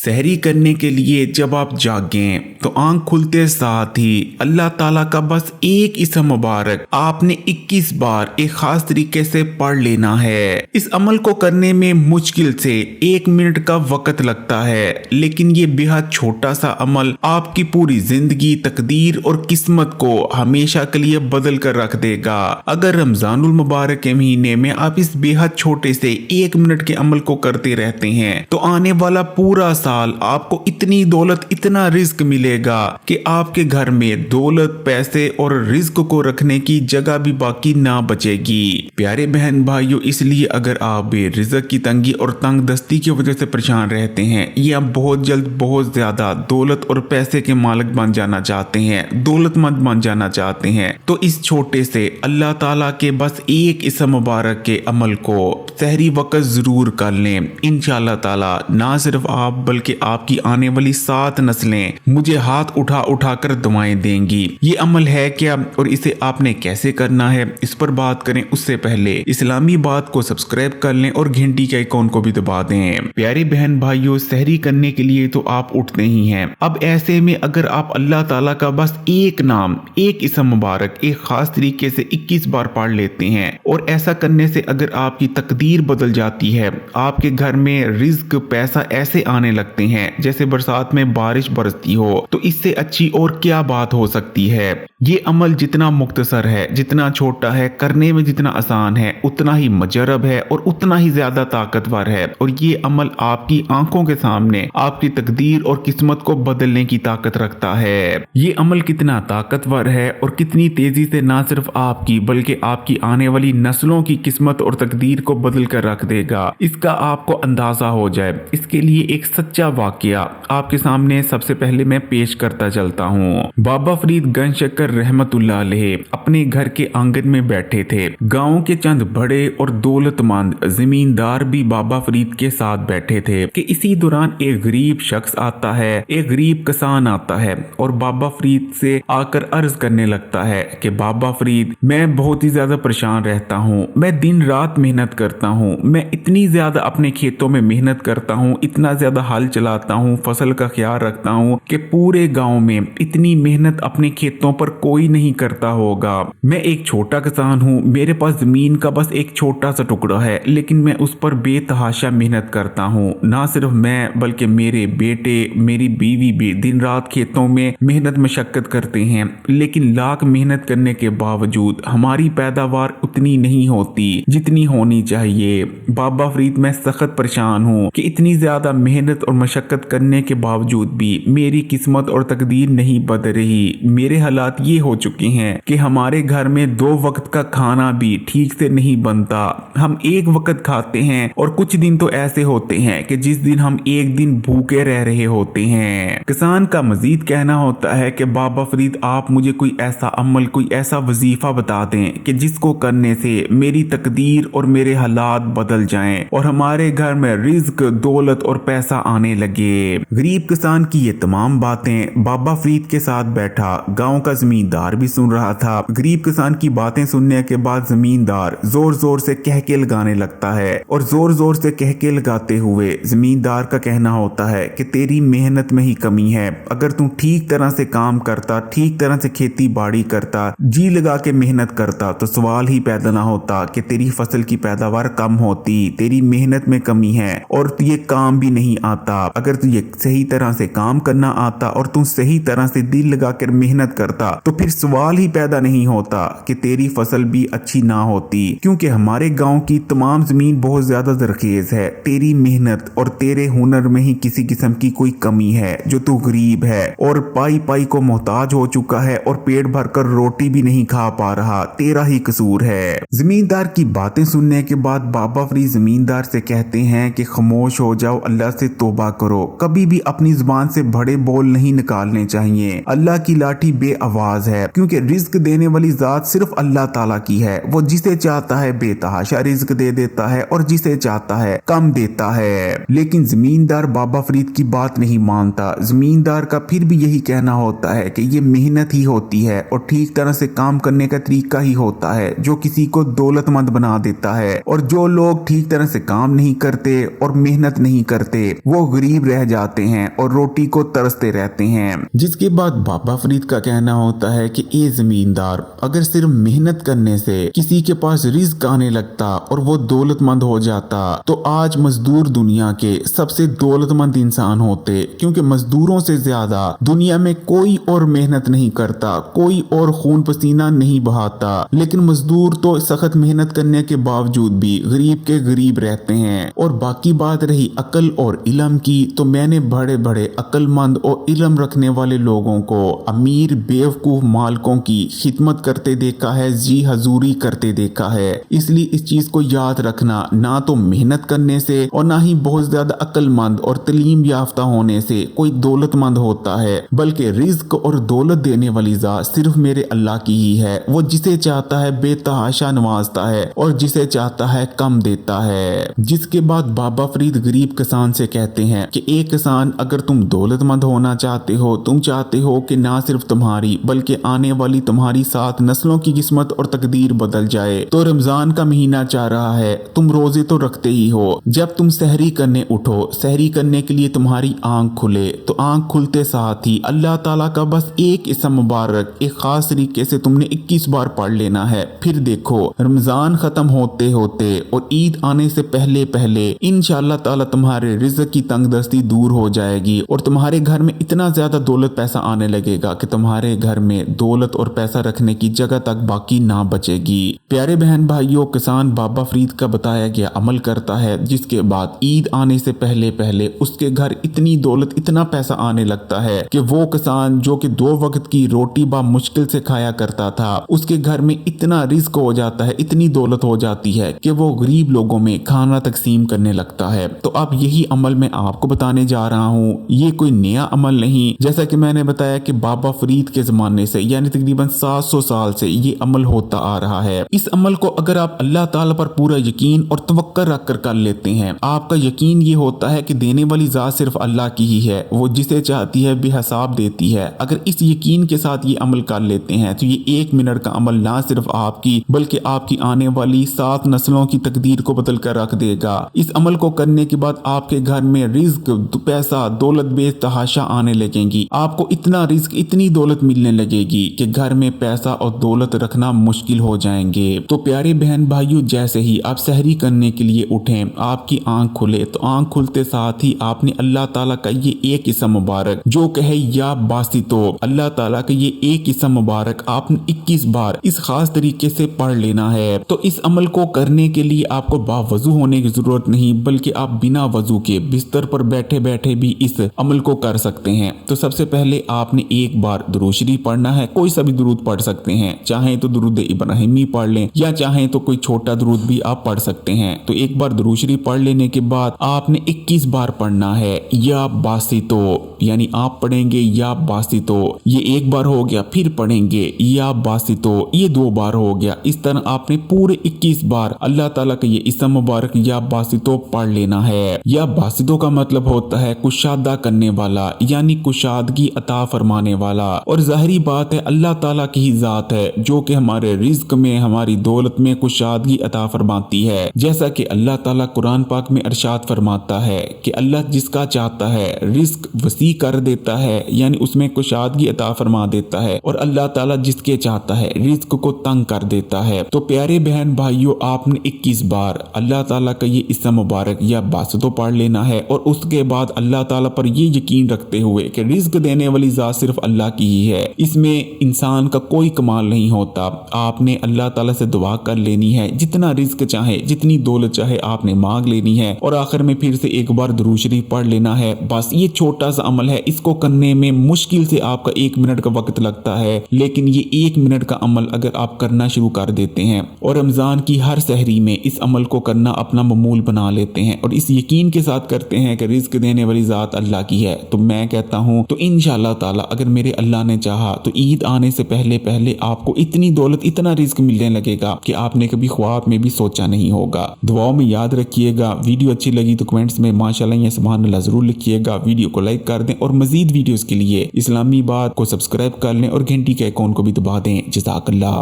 सहरी करने के लिए जब आप जागें तो आंख खुलते साथ ही अल्लाह ताला का बस एक इसम मुबारक आपने 21 बार एक खास तरीके से पढ़ लेना है। इस अमल को करने में मुश्किल से 1 मिनट का वक्त लगता है, लेकिन ये बेहद छोटा सा अमल आपकी पूरी जिंदगी, तकदीर और किस्मत को हमेशा के लिए बदल कर रख देगा। अगर रमजानुल मुबारक के महीने में आप इस बेहद छोटे से 1 मिनट के अमल को करते रहते हैं तो आने वाला पूरा साल आपको इतनी दौलत, इतना रिस्क मिलेगा कि आपके घर में दौलत, पैसे और रिस्क को रखने की जगह भी बाकी ना बचेगी। प्यारे बहन भाइयों, इसलिए अगर आप रिज़्क की तंगी और तंग दस्ती की वजह से परेशान रहते हैं या बहुत जल्द बहुत ज्यादा दौलत और पैसे के मालिक बन जाना चाहते हैं, दौलतमंद बन जाना चाहते हैं, तो इस छोटे से अल्लाह ताला के बस एक इसम मुबारक के अमल को सहरी वक्त जरूर कर लें। इंशाअल्लाह ताला ना सिर्फ आप बल्कि आपकी आने वाली 7 नस्लें मुझे हाथ उठा उठा कर दुआएं देंगी। ये अमल है क्या और इसे आपने कैसे करना है, इस पर बात करें उससे पहले इस्लामी बात को सब्सक्राइब कर लें और घंटी के आइकॉन को भी दबा दें। प्यारे बहन भाइयों, सहरी करने के लिए तो आप उठते ही हैं। अब ऐसे में अगर आप अल्लाह ताला का बस एक नाम, एक इसम मुबारक एक खास तरीके से 21 बार पढ़ लेते हैं और ऐसा करने से अगर आपकी तकदीर बदल जाती है, आपके घर में रिज्क, पैसा ऐसे आने लगते हैं जैसे बरसात में बारिश बरसती हो, तो इससे अच्छी और क्या बात हो सकती है। ये अमल जितना मुख्तसर है, जितना छोटा है, करने में जितना आसान है, उतना ही मुजरब है और उतना ही ज्यादा ताकतवर है। और ये अमल आपकी आंखों के सामने आपकी तकदीर और किस्मत को बदलने की ताकत रखता है। ये अमल कितना ताकतवर है और कितनी तेजी से ना सिर्फ आपकी बल्कि आपकी आने वाली नस्लों की किस्मत और तकदीर को बदल कर रख देगा, इसका आपको अंदाजा हो जाए। इसके लिए एक सच्चा वाकया आपके सामने सबसे पहले मैं पेश करता चलता हूँ। बाबा फरीद गंज शक्कर रहमतुल्लाह अलैह अपने घर के आंगन में बैठे थे। गांव के चंद बड़े और दौलतमंद जमींदार भी बाबा फरीद के साथ बैठे थे कि इसी दौरान एक गरीब शख्स आता है, एक गरीब किसान आता है और बाबा फरीद से आकर अर्ज करने लगता है कि बाबा फरीद, मैं बहुत ही ज्यादा परेशान रहता हूँ, मैं दिन रात मेहनत करता हूँ, मैं इतनी ज्यादा अपने खेतों में मेहनत करता हूँ, इतना ज्यादा हल चलाता हूँ, फसल का ख्याल रखता हूँ कि पूरे गांव में इतनी मेहनत अपने खेतों पर कोई नहीं करता होगा। मैं एक छोटा किसान हूँ, मेरे पास जमीन का बस एक छोटा सा टुकड़ा है, लेकिन मैं उस पर बेतहाशा मेहनत करता हूँ। ना सिर्फ मैं बल्कि मेरे बेटे, मेरी बीवी भी दिन रात खेतों में मेहनत मशक्कत करते हैं, लेकिन लाख मेहनत करने के बावजूद हमारी पैदावार उतनी नहीं होती जितनी होनी चाहिए। बाबा फरीद, मैं सख्त परेशान हूँ कि इतनी ज्यादा मेहनत और मशक्कत करने के बावजूद भी मेरी किस्मत और तकदीर नहीं बदल रही। मेरे हालात ये हो चुके हैं कि हमारे घर में 2 वक्त का खाना भी ठीक से नहीं बनता। हम एक वक्त खाते हैं और कुछ दिन तो ऐसे होते हैं कि जिस दिन हम एक दिन भूखे रह रहे होते हैं। किसान का मजीद कहना होता है कि बाबा फरीद, आप मुझे कोई ऐसा अमल, कोई ऐसा वजीफा बता दें कि जिसको करने से मेरी तकदीर और मेरे हालात बदल जाएं और हमारे घर में रिज्क, दौलत और पैसा आने लगे। गरीब किसान की ये तमाम बातें बाबा फरीद के साथ बैठा गांव का जमींदार भी सुन रहा था। गरीब किसान की बातें सुनने के बाद जमींदार जोर जोर से कहके लगाने लगता है और जोर जोर से कहके लगाते हुए जमींदार का कहना होता है कि तेरी मेहनत में ही कमी है। अगर तू ठीक तरह से काम करता, ठीक तरह से खेती बाड़ी करता, जी लगा के मेहनत करता, तो सवाल ही पैदा ना होता कि तेरी फसल की पैदावार कम होती। तेरी मेहनत में कमी है और ये काम भी नहीं आता। अगर तू ये सही तरह से काम करना आता और तू सही तरह से दिल लगाकर मेहनत करता तो फिर सवाल ही पैदा नहीं होता कि तेरी फसल भी अच्छी ना होती, क्योंकि हमारे गांव की तमाम जमीन बहुत ज्यादा जरखेज है। तेरी मेहनत और तेरे हुनर में ही किसी किस्म की कोई कमी है जो तू गरीब है और पाई पाई को मोहताज हो चुका है और पेट भरकर रोटी भी नहीं खा पा रहा। तेरा ही कसूर है। जमींदार की बातें सुनने के बाद बाबा फरीद जमींदार से कहते हैं कि खामोश हो जाओ, अल्लाह से तौबा करो, कभी भी अपनी जुबान से बड़े बोल नहीं निकालने चाहिए। अल्लाह की लाठी बे आवाज راز ہے، کیونکہ رزق دینے والی ذات صرف اللہ تعالیٰ کی ہے۔ وہ جسے چاہتا ہے بے تحاشا رزق دے دیتا ہے اور جسے چاہتا ہے کم دیتا ہے۔ لیکن زمیندار بابا فرید کی بات نہیں مانتا۔ زمیندار کا پھر بھی یہی کہنا ہوتا ہے کہ یہ محنت ہی ہوتی ہے اور ٹھیک طرح سے کام کرنے کا طریقہ ہی ہوتا ہے جو کسی کو دولت مند بنا دیتا ہے، اور جو لوگ ٹھیک طرح سے کام نہیں کرتے اور محنت نہیں کرتے وہ غریب رہ جاتے ہیں اور روٹی کو ترستے رہتے ہیں۔ جس کے بعد بابا فرید کا کہنا ہوتا ہے کہ اے زمیندار، اگر صرف محنت کرنے سے کسی کے پاس رزق آنے لگتا اور وہ دولت مند ہو جاتا تو آج مزدور دنیا کے سب سے دولت مند انسان ہوتے، کیونکہ مزدوروں سے زیادہ دنیا میں کوئی اور محنت نہیں کرتا، کوئی اور خون پسینہ نہیں بہاتا، لیکن مزدور تو سخت محنت کرنے کے باوجود بھی غریب کے غریب رہتے ہیں۔ اور باقی بات رہی عقل اور علم کی، تو میں نے بڑے بڑے عقل مند اور علم رکھنے والے لوگوں کو امیر بیوقوف مالکوں کی خدمت کرتے دیکھا ہے، جی حضوری کرتے دیکھا ہے۔ اس لیے اس چیز کو یاد رکھنا، نہ تو محنت کرنے سے اور نہ ہی بہت زیادہ عقل مند اور تعلیم یافتہ ہونے سے کوئی دولت مند ہوتا ہے، بلکہ رزق اور دولت دینے والی ذات صرف میرے اللہ کی ہی ہے۔ وہ جسے چاہتا ہے بے تحاشا نوازتا ہے اور جسے چاہتا ہے کم دیتا ہے۔ جس کے بعد بابا فرید غریب کسان سے کہتے ہیں کہ ایک کسان، اگر تم دولت مند ہونا چاہتے ہو، تم چاہتے ہو کہ نہ صرف تمہاری بلکہ آنے والی تمہاری 7 نسلوں کی قسمت اور تقدیر بدل جائے، تو رمضان کا مہینہ چاہ رہا ہے، تم روزے تو رکھتے ہی ہو، جب تم سحری کرنے اٹھو، سحری کرنے کے لیے تمہاری آنکھ کھلے تو آنکھ کھلتے ساتھ ہی اللہ تعالیٰ کا بس ایک اسم مبارک ایک خاص طریقے سے تم نے 21 بار پڑھ لینا ہے۔ پھر دیکھو رمضان ختم ہوتے ہوتے اور عید آنے سے پہلے پہلے انشاءاللہ تعالیٰ تمہارے رزق کی تنگ دستی دور ہو جائے گی اور تمہارے گھر میں اتنا زیادہ دولت پیسہ آنے لگے گا کہ تمہارے گھر میں دولت اور پیسہ رکھنے کی جگہ تک باقی نہ بچے گی۔ پیارے بہن بھائیوں، کسان بابا فرید کا بتایا گیا عمل کرتا ہے، جس کے بعد عید آنے سے پہلے پہلے اس کے گھر اتنی دولت اتنا پیسہ آنے لگتا ہے کہ وہ کسان جو کہ 2 وقت کی روٹی مشکل سے کھایا کرتا تھا، اس کے گھر میں اتنا رزق ہو جاتا ہے، اتنی دولت ہو جاتی ہے کہ وہ غریب لوگوں میں کھانا تقسیم کرنے لگتا ہے۔ تو اب یہی عمل میں آپ کو بتانے جا رہا ہوں، یہ کوئی نیا عمل نہیں، جیسا کہ میں نے بتایا کہ بابا فرید کے زمانے سے یعنی تقریباً 700 سال سے یہ عمل ہوتا آ رہا ہے۔ اس عمل کو اگر آپ اللہ تعالیٰ پر پورا یقین اور توقع رکھ کر لیتے ہیں، آپ کا یقین یہ ہوتا ہے کہ دینے والی ذات صرف اللہ کی ہی ہے، وہ جسے چاہتی ہے بے حساب دیتی ہے۔ اگر اس یقین کے ساتھ یہ عمل کر لیتے ہیں تو یہ 1 منٹ کا عمل نہ صرف آپ کی بلکہ آپ کی آنے والی 7 نسلوں کی تقدیر کو بدل کر رکھ دے گا۔ اس عمل کو کرنے کے بعد آپ کے گھر میں رزق، پیسہ، دولت بے تحاشا آنے لگیں گی، آپ کو اتنا رزق، اتنی دولت ملنے لگے گی کہ گھر میں پیسہ اور دولت رکھنا مشکل ہو جائیں گے۔ تو پیارے بہن بھائیوں، جیسے ہی آپ سحری کرنے کے لیے اٹھیں، آپ کی آنکھ کھلے تو آنکھ کھلتے ساتھ ہی آپ نے اللہ تعالیٰ کا یہ ایک اسم مبارک جو کہ ہے یا باسطو، اللہ تعالیٰ کا یہ ایک اسم مبارک آپ نے 21 بار اس خاص طریقے سے پڑھ لینا ہے۔ تو اس عمل کو کرنے کے لیے آپ کو باوضو ہونے کی ضرورت نہیں، بلکہ آپ بنا وضو کے بستر پر بیٹھے بیٹھے بھی اس عمل کو کر سکتے ہیں۔ تو سب سے پہلے آپ نے ایک بار درود شریف پڑھنا ہے، کوئی سا بھی درود پڑھ سکتے ہیں، چاہیں تو درود ابراہیمی پڑھ لیں یا چاہیں تو کوئی چھوٹا درود بھی آپ پڑھ سکتے ہیں۔ تو ایک بار درود شریف پڑھ لینے کے بعد آپ نے 21 بار پڑھنا ہے یا باسطو، یعنی آپ پڑھیں گے یا باسطو، یہ ایک بار ہو گیا، پھر پڑھیں گے یا باسطو، یہ 2 بار ہو گیا۔ اس طرح آپ نے پورے 21 بار اللہ تعالیٰ کا یہ اسم مبارک یا باسطو پڑھ لینا ہے۔ یا باسطو کا مطلب ہوتا ہے کشادہ کرنے والا، یعنی کشادگی عطا فرمانے والا، اور ظاہری بات ہے اللہ تعالیٰ کی ہی ذات ہے جو کہ ہمارے رزق میں، ہماری دولت میں کشادگی عطا فرماتی ہے۔ جیسا کہ اللہ تعالیٰ قرآن پاک میں ارشاد فرماتا ہے کہ اللہ جس کا چاہتا ہے رزق وسیع کر دیتا ہے، یعنی اس میں کشادگی عطا فرما دیتا ہے، اور اللہ تعالیٰ جس کے چاہتا ہے رزق کو تنگ کر دیتا ہے۔ تو پیارے بہن بھائیوں، آپ نے 21 بار اللہ تعالیٰ کا یہ اسم مبارک یا باسطو پڑھ لینا ہے، اور اس کے بعد اللہ تعالیٰ پر یہ یقین رکھتے ہوئے کہ رزق دینے والی ذات صرف اللہ کی ہی ہے، اس میں انسان کا کوئی کمال نہیں ہوتا، آپ نے اللہ تعالیٰ سے دعا کر لینی ہے، جتنا رزق چاہے، جتنی دولت چاہے آپ نے مانگ لینی ہے، اور آخر میں پھر سے ایک بار درود شریف پڑھ لینا ہے۔ بس یہ چھوٹا سا अमल है, इसको करने में मुश्किल से आपका 1 मिनट का वक्त लगता है, लेकिन ये 1 मिनट का अमल अगर आप करना शुरू कर देते हैं और रमजान की हर सहरी में इस अमल को करना अपना मामूल बना लेते हैं और इस यकीन के साथ करते हैं कि रिस्क देने वाली जात अल्लाह की है, तो मैं कहता हूं तो इंशाअल्लाह ताला अगर मेरे अल्लाह ने चाहा तो ईद आने से पहले पहले आपको इतनी दौलत, इतना रिस्क मिलने लगेगा कि आपने कभी ख्वाब में भी सोचा नहीं होगा। दुआओं में याद रखिएगा। वीडियो अच्छी लगी तो कमेंट्स में माशाल्लाह या सुभान अल्लाह जरूर लिखिएगा। वीडियो को लाइक कर दें और मजीद वीडियोस के लिए इस्लामी बात को सब्सक्राइब कर लें और घंटी के आइकॉन को भी दबा दें। जज़ाकल्लाह।